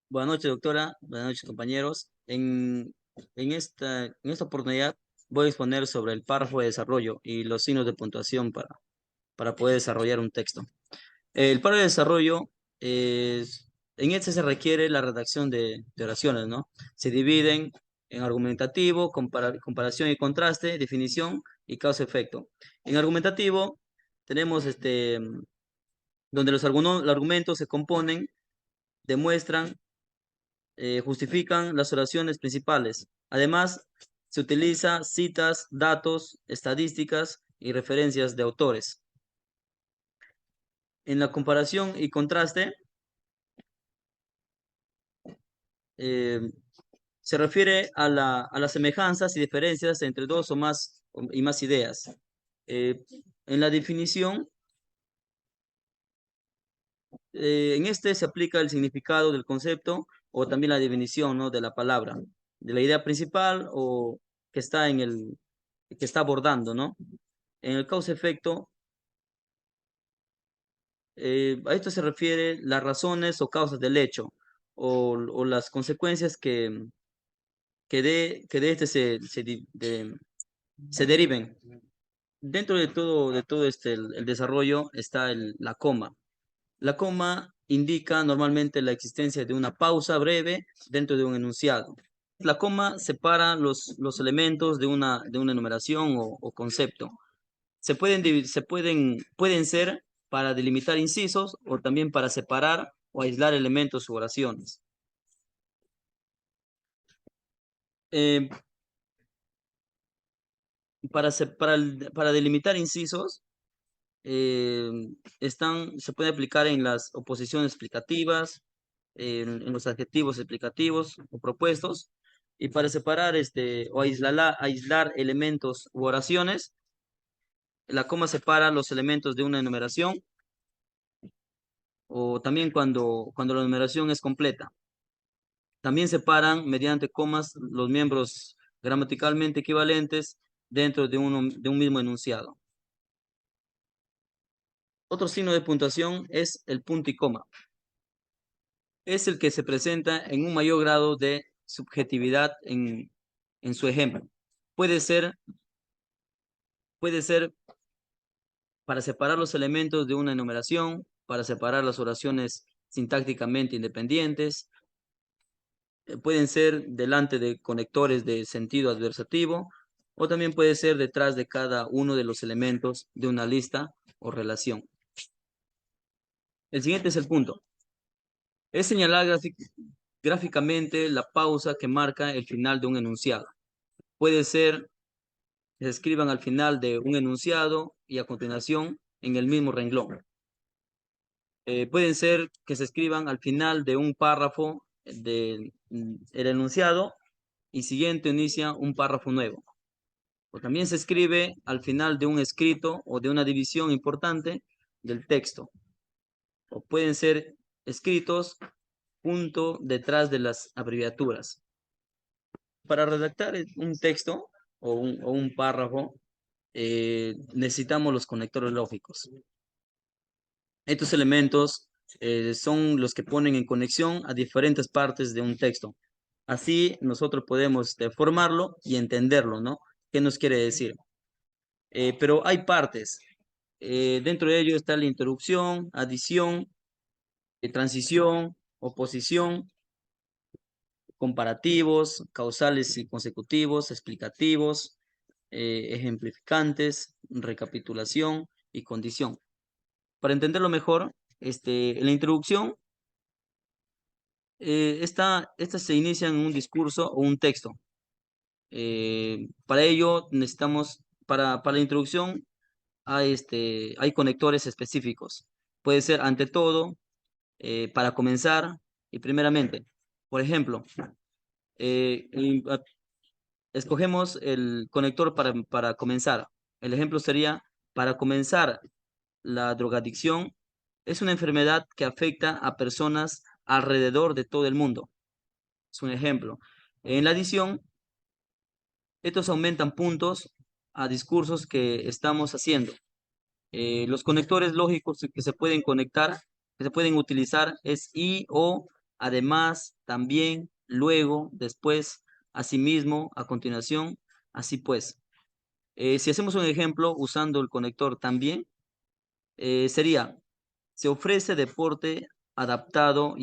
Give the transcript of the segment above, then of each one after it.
Buenas noches, doctora. Buenas noches, compañeros. En esta oportunidad voy a exponer sobre el párrafo de desarrollo y los signos de puntuación para poder desarrollar un texto. El párrafo de desarrollo es, en este se requiere la redacción de oraciones, ¿no? Se dividen en argumentativo, comparación y contraste, definición y causa-efecto. En argumentativo tenemos donde los argumentos se componen, demuestran, justifican las oraciones principales. Además, se utiliza citas, datos, estadísticas y referencias de autores. En la comparación y contraste, eh, se refiere a las semejanzas y diferencias entre dos y más ideas. En la definición, en este se aplica el significado del concepto o también la definición, ¿no?, de la palabra, de la idea principal o que está que está abordando, ¿no? En el causa-efecto, a esto se refiere las razones o causas del hecho o las consecuencias que de este se deriven. Dentro de todo el desarrollo está la coma. La coma indica normalmente la existencia de una pausa breve dentro de un enunciado. La coma separa los elementos de una enumeración o concepto. Pueden ser para delimitar incisos o también para separar o aislar elementos u oraciones. Eh, para delimitar incisos, eh, se puede aplicar en las oposiciones explicativas, en los adjetivos explicativos o propuestos, y para separar o aislar elementos u oraciones, la coma separa los elementos de una enumeración o también cuando la enumeración es completa. También separan mediante comas los miembros gramaticalmente equivalentes dentro de un mismo enunciado. Otro signo de puntuación es el punto y coma. Es el que se presenta en un mayor grado de subjetividad en su ejemplo. Puede ser, puede ser para separar los elementos de una enumeración, para separar las oraciones sintácticamente independientes, pueden ser delante de conectores de sentido adversativo o también puede ser detrás de cada uno de los elementos de una lista o relación. El siguiente es el punto. Es señalar gráficamente la pausa que marca el final de un enunciado. Puede ser que se escriban al final de un enunciado y a continuación en el mismo renglón. Pueden ser que se escriban al final de un párrafo del el enunciado y siguiente inicia un párrafo nuevo. O también se escribe al final de un escrito o de una división importante del texto. O pueden ser escritos junto detrás de las abreviaturas. Para redactar un texto o un párrafo, necesitamos los conectores lógicos. Estos elementos son los que ponen en conexión a diferentes partes de un texto. Así nosotros podemos formarlo y entenderlo, ¿no? ¿Qué nos quiere decir? Pero hay partes. Dentro de ello está la introducción, adición, transición, oposición, comparativos, causales y consecutivos, explicativos, ejemplificantes, recapitulación y condición. Para entenderlo mejor, en la introducción, esta se inicia en un discurso o un texto. Para ello necesitamos, para la introducción, hay conectores específicos. Puede ser ante todo, para comenzar y primeramente. Por ejemplo, eh, y, a- escogemos el conector para comenzar. El ejemplo sería, para comenzar, la drogadicción es una enfermedad que afecta a personas alrededor de todo el mundo. Es un ejemplo. En la adición, estos aumentan puntos a discursos que estamos haciendo. Los conectores lógicos que se pueden conectar, que se pueden utilizar es y, o además, también, luego, después, asimismo, a continuación, así pues. Si hacemos un ejemplo usando el conector también, sería, se ofrece deporte adaptado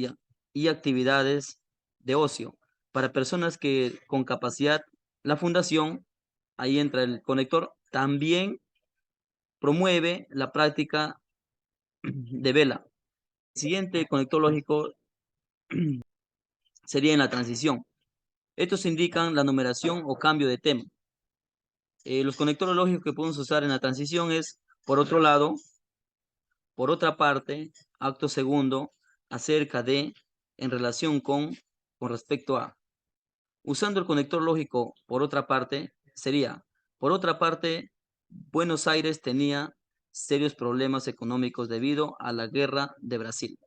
y actividades de ocio para personas que con capacidad. La fundación, ahí entra el conector, también promueve la práctica de vela. El siguiente conector lógico sería en la transición. Estos indican la numeración o cambio de tema. Los conectores lógicos que podemos usar en la transición es, por otro lado, por otra parte, acto segundo, acerca de, en relación con respecto a. Usando el conector lógico, por otra parte, sería, por otra parte, Buenos Aires tenía serios problemas económicos debido a la guerra de Brasil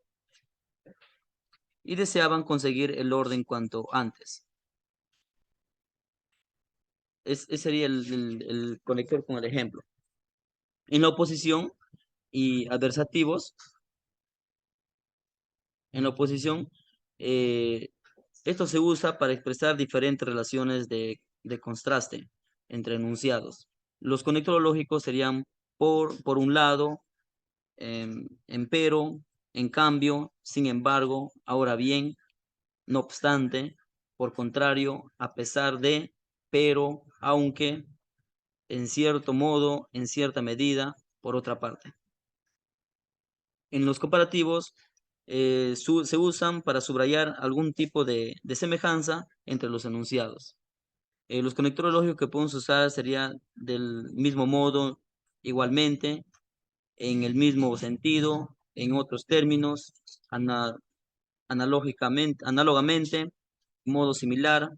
y deseaban conseguir el orden cuanto antes. Ese sería el conector con el ejemplo. En la oposición y adversativos, en la oposición, eh, esto se usa para expresar diferentes relaciones de contraste entre enunciados. Los conectores lógicos serían por un lado, empero, en cambio, sin embargo, ahora bien, no obstante, por contrario, a pesar de, pero, aunque, en cierto modo, en cierta medida, por otra parte. En los comparativos se usan para subrayar algún tipo de semejanza entre los enunciados. Los conectores lógicos que podemos usar serían del mismo modo, igualmente, en el mismo sentido, en otros términos, análogamente, modo similar,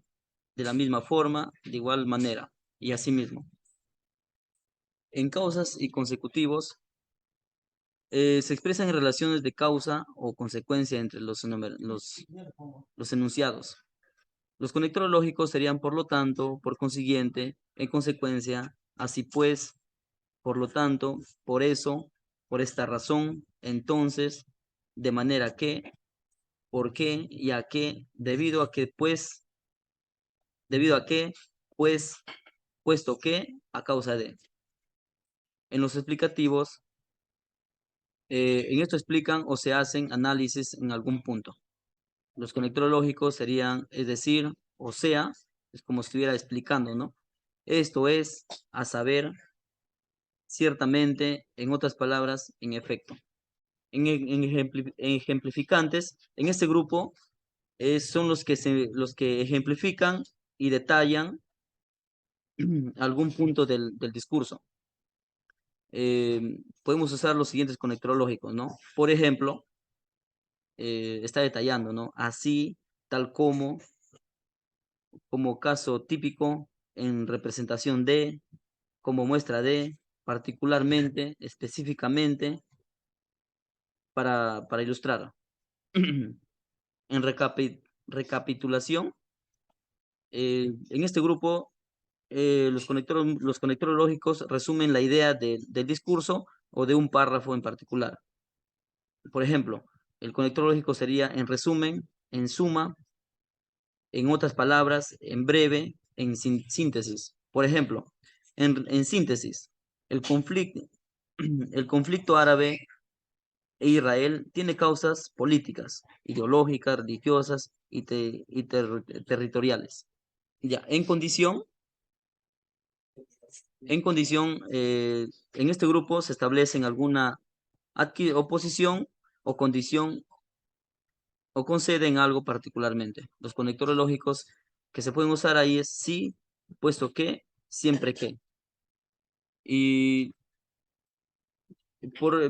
de la misma forma, de igual manera, y así mismo. En causas y consecutivos, se expresan en relaciones de causa o consecuencia entre los enunciados. Los conectores lógicos serían, por lo tanto, por consiguiente, en consecuencia, así pues, por lo tanto, por eso, por esta razón, entonces, de manera que, por qué y a qué, debido a que, pues, puesto que, a causa de. En los explicativos, en esto explican o se hacen análisis en algún punto. Los conectores lógicos serían, es decir, o sea, es como si estuviera explicando, ¿no? Esto es, a saber, ciertamente, en otras palabras, en efecto. En ejemplificantes, en este grupo son los que ejemplifican y detallan algún punto del discurso. Podemos usar los siguientes conectores lógicos, ¿no? Por ejemplo, está detallando, ¿no? Así, tal como caso típico, en representación de, como muestra de, particularmente, específicamente, para ilustrar. En recapitulación, en este grupo, los conectores lógicos resumen la idea del discurso o de un párrafo en particular. Por ejemplo, el conector lógico sería en resumen, en suma, en otras palabras, en breve, en síntesis. Por ejemplo, en síntesis, el conflicto, el conflicto árabe e Israel tiene causas políticas, ideológicas, religiosas y territoriales. Ya, en este grupo se establecen alguna oposición o condición o conceden algo particularmente. Los conectores lógicos que se pueden usar ahí es sí, puesto que, siempre que. Y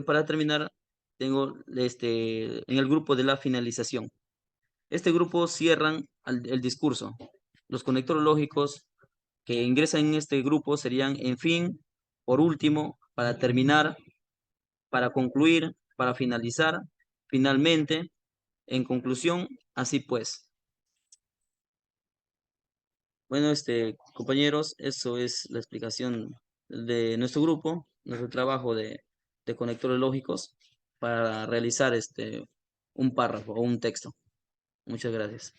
para terminar, tengo en el grupo de la finalización. Este grupo cierran el discurso. Los conectores lógicos que ingresan en este grupo serían, en fin, por último, para terminar, para concluir, para finalizar, finalmente, en conclusión, así pues. Bueno, compañeros, eso es la explicación de nuestro grupo, nuestro trabajo de conectores lógicos para realizar un párrafo o un texto. Muchas gracias.